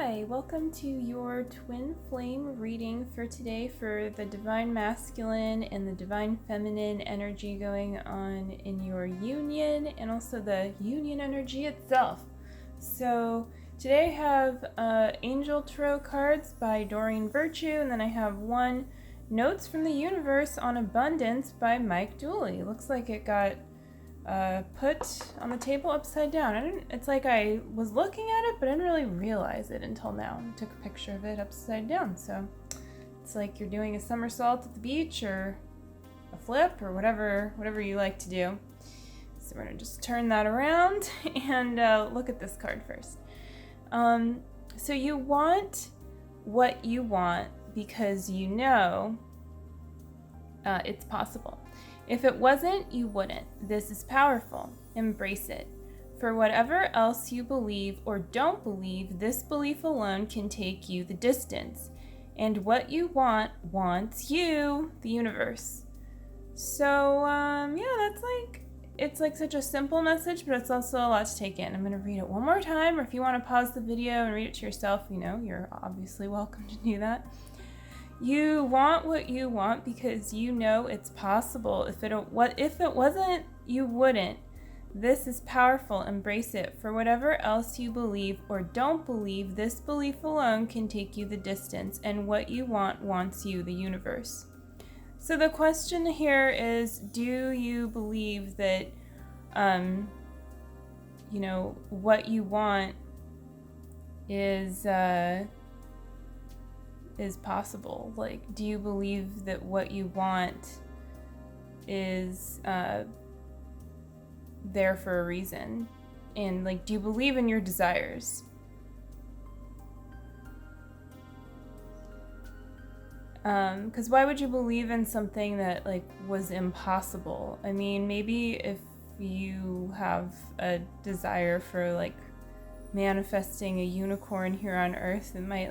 Hi, welcome to your twin flame reading for today for the divine masculine and the divine feminine energy going on in your union and also the union energy itself. So today I have Angel Tarot cards by Doreen Virtue, and then I have one Notes from the Universe on Abundance by Mike Dooley. Looks like it got put on the table upside down. It's like I was looking at it, but I didn't really realize it until now. I took a picture of it upside down. So it's like you're doing a somersault at the beach or a flip or whatever you like to do. So we're gonna just turn that around and look at this card first. So you want what you want because you know it's possible. If it wasn't, you wouldn't. This is powerful. Embrace it. For whatever else you believe or don't believe, this belief alone can take you the distance. And what you want wants you, the universe. So, it's like such a simple message, but it's also a lot to take in. I'm going to read it one more time, or if you want to pause the video and read it to yourself, you're obviously welcome to do that. You want what you want because you know it's possible. If it wasn't, you wouldn't. This is powerful. Embrace it. For whatever else you believe or don't believe, this belief alone can take you the distance, and what you want wants you, the universe. So the question here is, do you believe that, what you want is possible? Like, do you believe that what you want is there for a reason? And do you believe in your desires? Because why would you believe in something that was impossible? I mean, maybe if you have a desire for manifesting a unicorn here on Earth, it might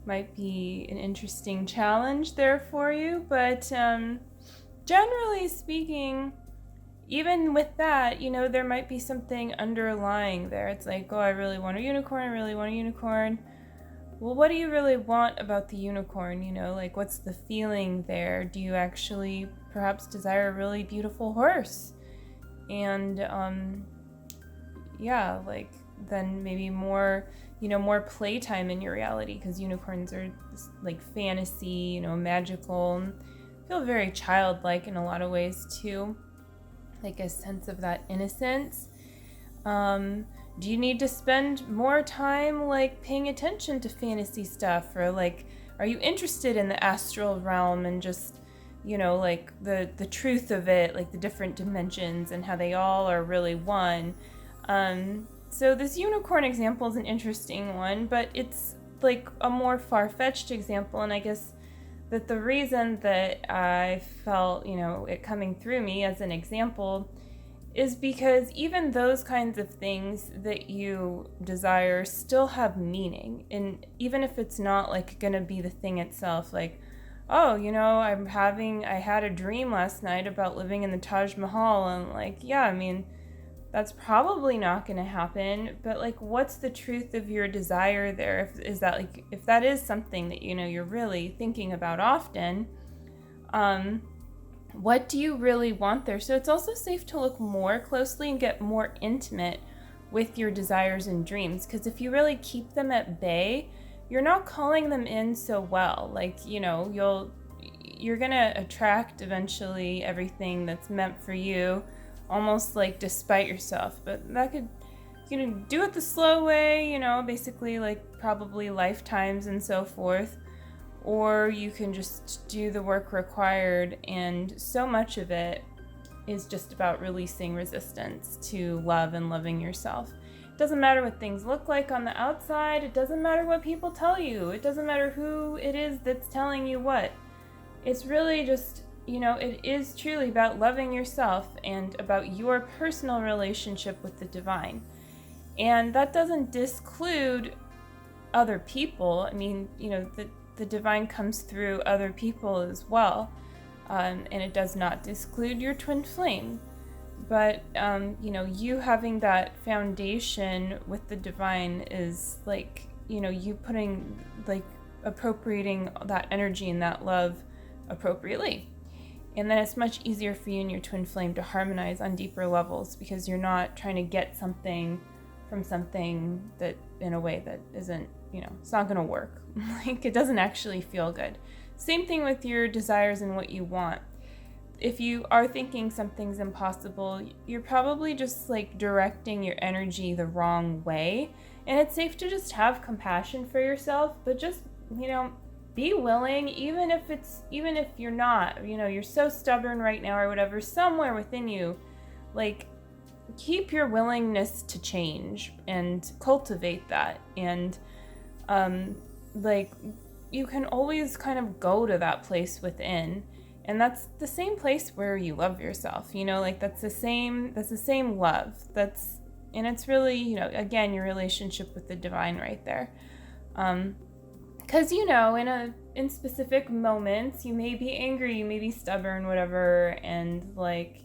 might be an interesting challenge there for you, but generally speaking, even with that, there might be something underlying there. It's like, oh, I really want a unicorn. Well, what do you really want about the unicorn? What's the feeling there? Do you actually perhaps desire a really beautiful horse? And then maybe more playtime in your reality, because unicorns are fantasy, magical, feel very childlike in a lot of ways too, a sense of that innocence. Do you need to spend more time paying attention to fantasy stuff, or are you interested in the astral realm and just the truth of it, the different dimensions and how they all are really one? So this unicorn example is an interesting one, but it's a more far-fetched example, and I guess that the reason that I felt, it coming through me as an example is because even those kinds of things that you desire still have meaning, and even if it's not gonna be the thing itself, I had a dream last night about living in the Taj Mahal, and that's probably not going to happen, but what's the truth of your desire there? If that is something that you're really thinking about often, what do you really want there? So it's also safe to look more closely and get more intimate with your desires and dreams, because if you really keep them at bay, you're not calling them in so well. You're going to attract eventually everything that's meant for you, almost despite yourself. But that could, do it the slow way, basically probably lifetimes and so forth, or you can just do the work required, and so much of it is just about releasing resistance to love and loving yourself. It doesn't matter what things look like on the outside. It doesn't matter what people tell you. It doesn't matter who it is that's telling you what. It's really just, it is truly about loving yourself and about your personal relationship with the divine. And that doesn't disclude other people. I mean, the divine comes through other people as well. And it does not disclude your twin flame. But you having that foundation with the divine is like, you putting, like, appropriating that energy and that love appropriately. And then it's much easier for you and your twin flame to harmonize on deeper levels, because you're not trying to get something from something that, in a way that isn't, it's not going to work. Like, it doesn't actually feel good. Same thing with your desires and what you want. If you are thinking something's impossible, you're probably just like directing your energy the wrong way. And it's safe to just have compassion for yourself, but just, be willing, even if you're not, you're so stubborn right now or whatever, somewhere within you, like, keep your willingness to change and cultivate that. And, like, you can always kind of go to that place within. And that's the same place where you love yourself, like that's the same love. And it's really, again, your relationship with the divine right there. Because, in specific moments, you may be angry, you may be stubborn, whatever, and like,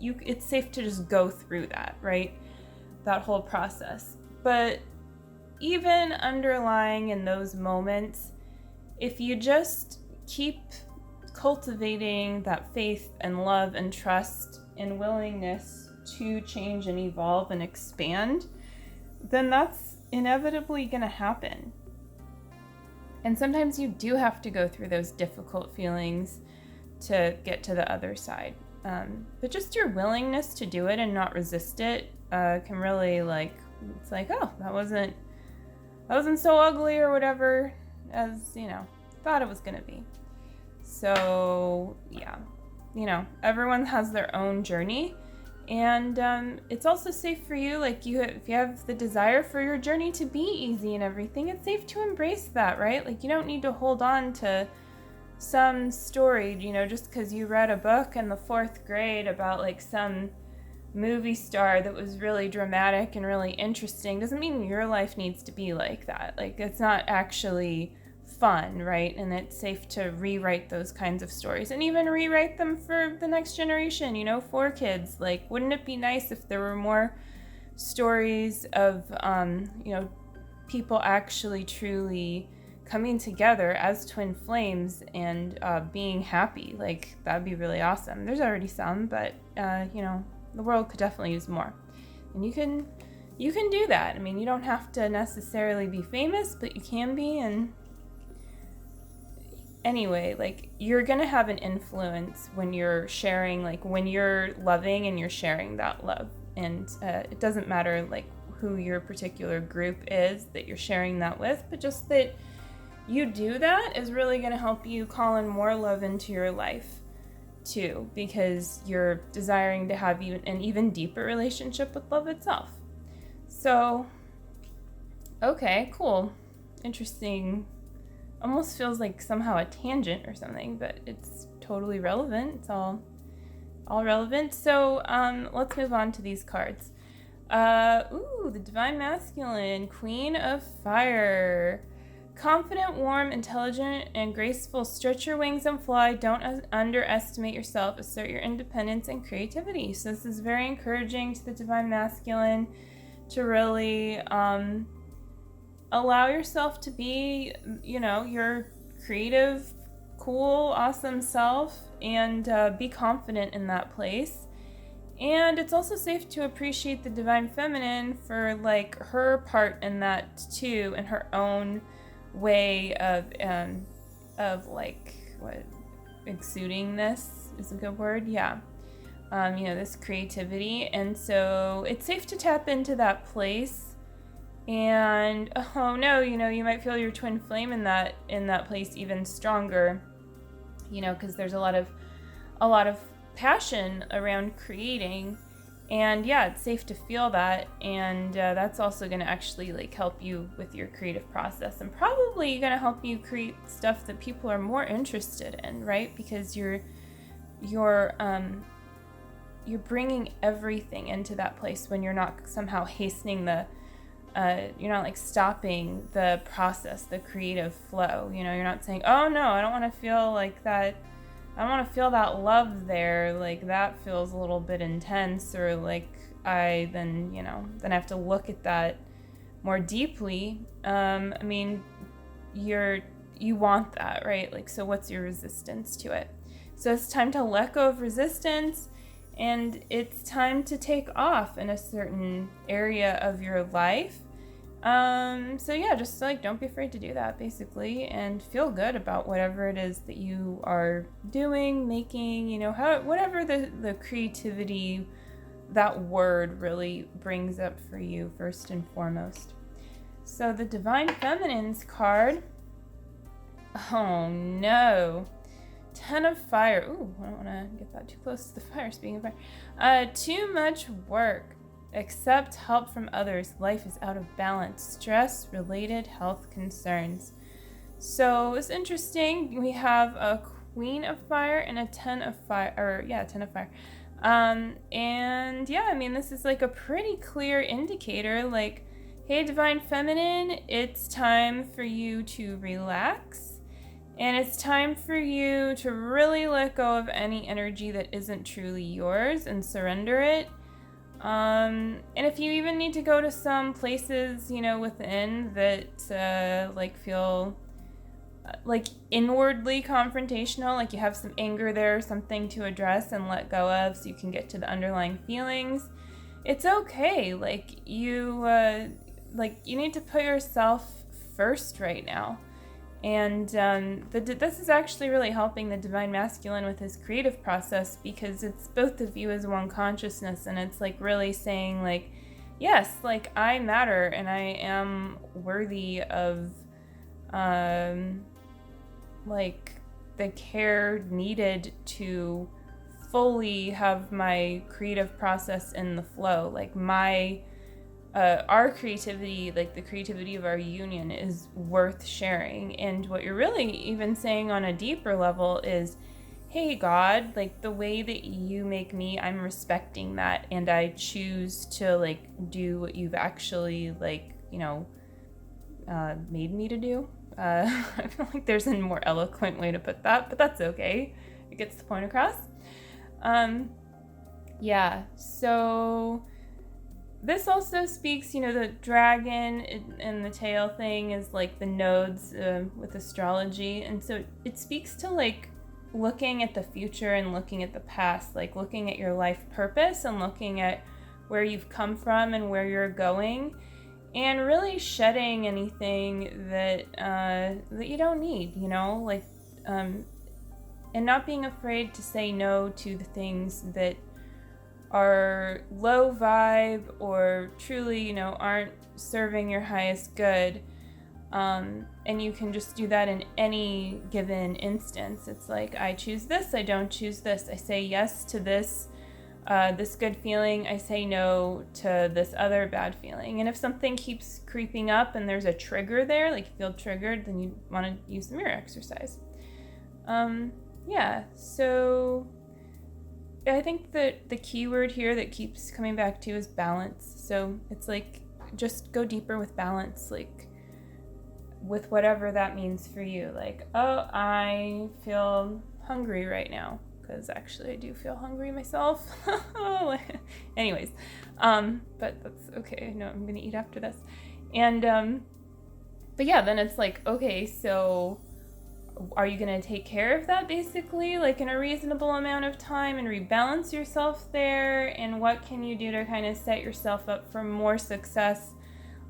it's safe to just go through that, right? That whole process. But even underlying in those moments, if you just keep cultivating that faith and love and trust and willingness to change and evolve and expand, then that's inevitably going to happen. And sometimes you do have to go through those difficult feelings to get to the other side. But just your willingness to do it and not resist it can really, like, it's like, oh, that wasn't so ugly or whatever as, thought it was going to be. So, yeah, everyone has their own journey. And it's also safe for you, like, if you have the desire for your journey to be easy and everything, it's safe to embrace that, right? Like, you don't need to hold on to some story, just because you read a book in the 4th grade about, like, some movie star that was really dramatic and really interesting doesn't mean your life needs to be like that. Like, it's not actually fun, right? And it's safe to rewrite those kinds of stories and even rewrite them for the next generation, for kids. Like, wouldn't it be nice if there were more stories of, people actually truly coming together as twin flames and being happy? Like, that'd be really awesome. There's already some, but, the world could definitely use more. And you can do that. I mean, you don't have to necessarily be famous, but you can be. And anyway, like, you're gonna have an influence when you're sharing, like, when you're loving and you're sharing that love. And it doesn't matter, like, who your particular group is that you're sharing that with, but just that you do that is really gonna help you call in more love into your life too, because you're desiring to have an even deeper relationship with love itself. So, okay, cool, interesting. Almost feels like somehow a tangent or something, but it's totally relevant. It's all relevant. So let's move on to these cards. The Divine Masculine, Queen of Fire. Confident, warm, intelligent, and graceful. Stretch your wings and fly. Don't underestimate yourself. Assert your independence and creativity. So this is very encouraging to the Divine Masculine to really allow yourself to be, your creative, cool, awesome self, and be confident in that place. And it's also safe to appreciate the Divine Feminine for, like, her part in that too, and her own way of like, what, exuding this is a good word, yeah. This creativity. And so it's safe to tap into that place. And oh no, you might feel your twin flame in that place even stronger, because there's a lot of passion around creating. And yeah, it's safe to feel that, and that's also going to actually, like, help you with your creative process, and probably going to help you create stuff that people are more interested in, right? Because you're bringing everything into that place when you're not somehow hastening you're not, like, stopping the process, the creative flow. You're not saying, oh no, I don't want to feel like that I want to feel that love there. Like, that feels a little bit intense, or like I then, then I have to look at that more deeply. I mean, you want that, right? Like, so what's your resistance to it? So it's time to let go of resistance, and it's time to take off in a certain area of your life. So yeah, just like, don't be afraid to do that, basically, and feel good about whatever it is that you are doing, making, whatever the creativity, that word really brings up for you first and foremost. So the Divine Feminine's card, oh no, 10 of Fire. Ooh, I don't want to get that too close to the fire, speaking of fire. Too much work. Accept help from others. Life is out of balance. Stress-related health concerns. So it's interesting. We have a Queen of Fire and a 10 of Fire. 10 of Fire. And yeah, I mean, this is like a pretty clear indicator. Like, hey, Divine Feminine, it's time for you to relax. And it's time for you to really let go of any energy that isn't truly yours and surrender it. And if you even need to go to some places, within that like feel like inwardly confrontational, like you have some anger there, something to address and let go of so you can get to the underlying feelings, it's okay. Like, you need to put yourself first right now. And this is actually really helping the Divine Masculine with his creative process, because it's both of you as one consciousness, and it's like really saying, like, yes, like, I matter and I am worthy of like the care needed to fully have my creative process in the flow. Like, our creativity, like the creativity of our union, is worth sharing. And what you're really even saying on a deeper level is, hey, God, like, the way that you make me, I'm respecting that, and I choose to like do what you've actually like, made me to do. I feel like there's a more eloquent way to put that, but that's okay. It gets the point across. Yeah, so this also speaks, the dragon and the tail thing is like the nodes with astrology. And so it speaks to like looking at the future and looking at the past, like looking at your life purpose and looking at where you've come from and where you're going, and really shedding anything that you don't need, and not being afraid to say no to the things that are low vibe or truly, aren't serving your highest good. And you can just do that in any given instance. It's like, I choose this, I don't choose this. I say yes to this good feeling. I say no to this other bad feeling. And if something keeps creeping up and there's a trigger there, like you feel triggered, then you want to use the mirror exercise. So I think that the key word here that keeps coming back to is balance. So it's like, just go deeper with balance, like with whatever that means for you. Like, oh, I feel hungry right now, because actually I do feel hungry myself. Anyways, but that's okay. I know I'm gonna eat after this. And but yeah, then it's like, okay, so are you going to take care of that, basically, like in a reasonable amount of time, and rebalance yourself there? And what can you do to kind of set yourself up for more success?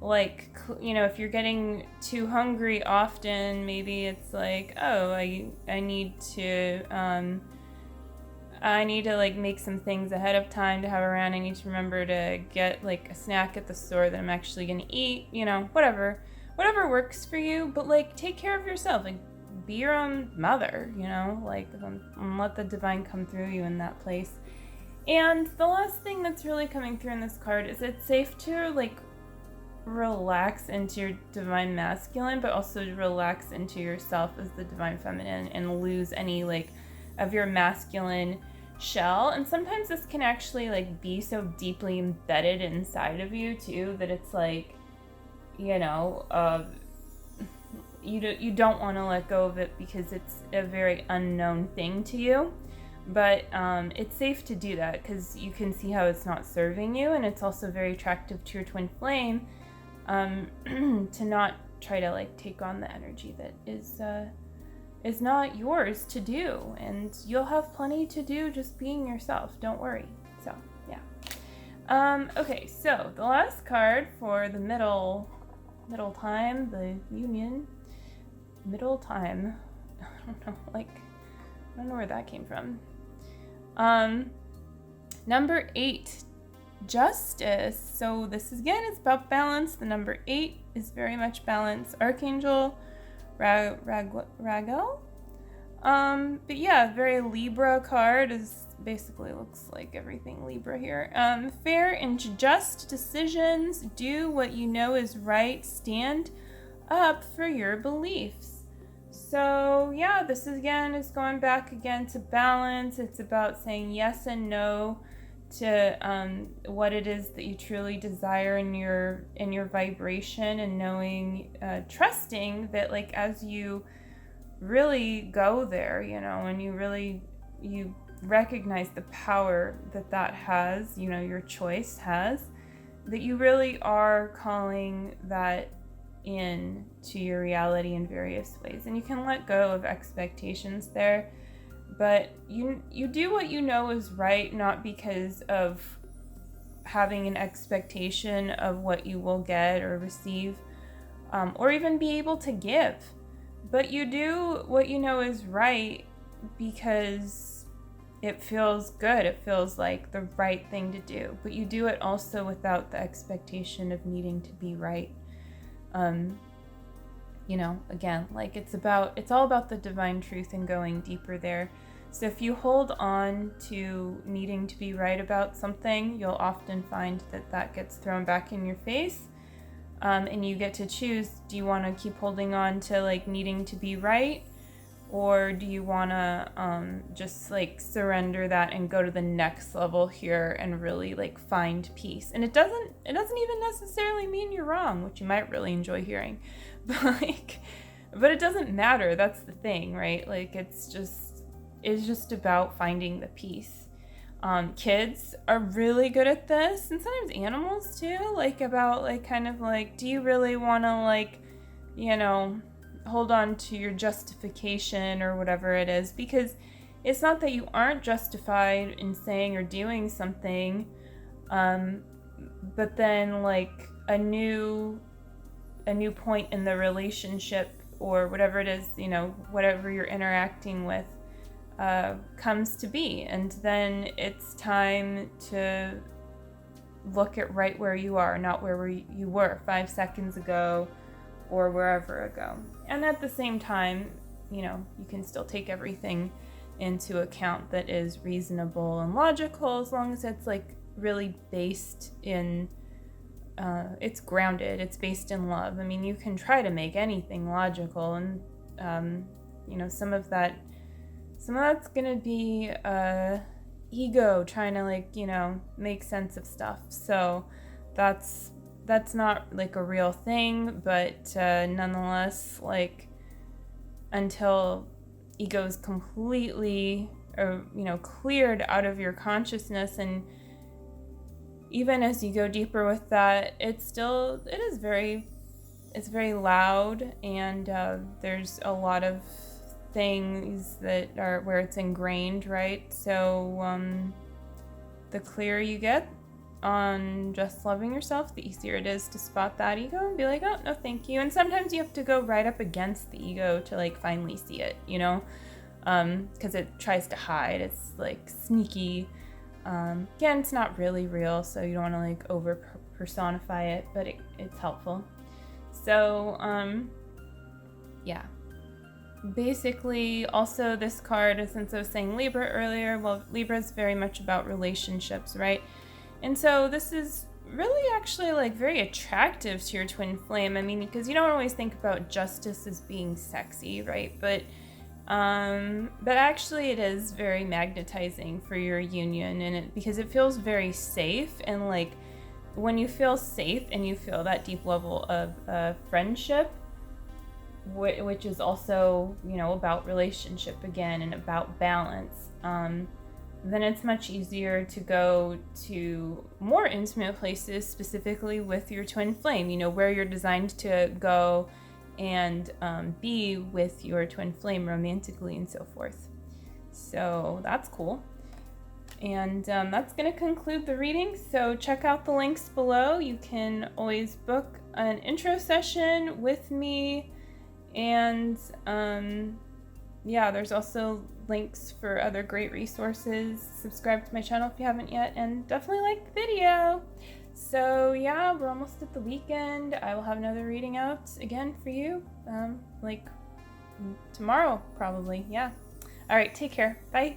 Like, if you're getting too hungry often, maybe it's like, oh, I need to like make some things ahead of time to have around. I need to remember to get like a snack at the store that I'm actually going to eat, whatever works for you. But like, take care of yourself. Like, be your own mother, like, and let the divine come through you in that place. And the last thing that's really coming through in this card is it's safe to like relax into your divine masculine, but also to relax into yourself as the divine feminine, and lose any like of your masculine shell. And sometimes this can actually like be so deeply embedded inside of you too, that it's like, you don't want to let go of it because it's a very unknown thing to you. But it's safe to do that because you can see how it's not serving you, and it's also very attractive to your twin flame to not try to like take on the energy that is not yours to do, and you'll have plenty to do just being yourself. Don't worry. So yeah. Okay, so the last card for the middle time, the union, middle time. I don't know where that came from. Number 8, justice. So this is, again, it's about balance. The number 8 is very much balance. Archangel Raguel. But yeah, very Libra card. Is basically looks like everything Libra here. Fair and just decisions. Do what you know is right. Stand up for your beliefs. So yeah, this is going back again to balance. It's about saying yes and no to what it is that you truly desire in your vibration, and knowing, trusting that like as you really go there, and you recognize the power that has, your choice has, that you really are calling that in to your reality in various ways. And you can let go of expectations there, but you do what you know is right, not because of having an expectation of what you will get or receive, or even be able to give, but you do what you know is right because it feels good. It feels like the right thing to do, but you do it also without the expectation of needing to be right. Again, like it's all about the divine truth and going deeper there. So if you hold on to needing to be right about something, you'll often find that gets thrown back in your face. And you get to choose, do you want to keep holding on to like needing to be right? Or do you want to just like surrender that and go to the next level here and really like find peace? And it doesn't even necessarily mean you're wrong, which you might really enjoy hearing. But it doesn't matter. That's the thing, right? Like it's just about finding the peace. Kids are really good at this, and sometimes animals too, like about like kind of like, do you really want to like, hold on to your justification or whatever it is, because it's not that you aren't justified in saying or doing something, but then like a new point in the relationship or whatever it is, whatever you're interacting with comes to be, and then it's time to look at right where you are, not where you were 5 seconds ago or wherever ago. And at the same time, you can still take everything into account that is reasonable and logical, as long as it's like really based in, it's grounded, it's based in love. I mean, you can try to make anything logical, and some of that's gonna be ego trying to like, make sense of stuff. So that's not like a real thing, but nonetheless, like until ego is completely cleared out of your consciousness, and even as you go deeper with that, it's very loud, and there's a lot of things that are where it's ingrained, right? So the clearer you get on just loving yourself, the easier it is to spot that ego and be like, oh, no, thank you. And sometimes you have to go right up against the ego to like finally see it, because it tries to hide. It's like sneaky. Again, it's not really real, so you don't want to like over personify it, but it's helpful. So yeah, basically, also this card, since I was saying Libra earlier, well, Libra is very much about relationships, right? And so this is really actually like very attractive to your twin flame. I mean, because you don't always think about justice as being sexy, right? But actually it is very magnetizing for your union, and because it feels very safe, and like when you feel safe and you feel that deep level of friendship, which is also, about relationship again and about balance, then it's much easier to go to more intimate places, specifically with your twin flame, where you're designed to go and be with your twin flame romantically and so forth. So that's cool. And that's going to conclude the reading. So check out the links below. You can always book an intro session with me. And there's also links for other great resources. Subscribe to my channel if you haven't yet, and definitely like the video. So yeah, we're almost at the weekend. I will have another reading out again for you, like tomorrow probably. Yeah. All right, take care. Bye.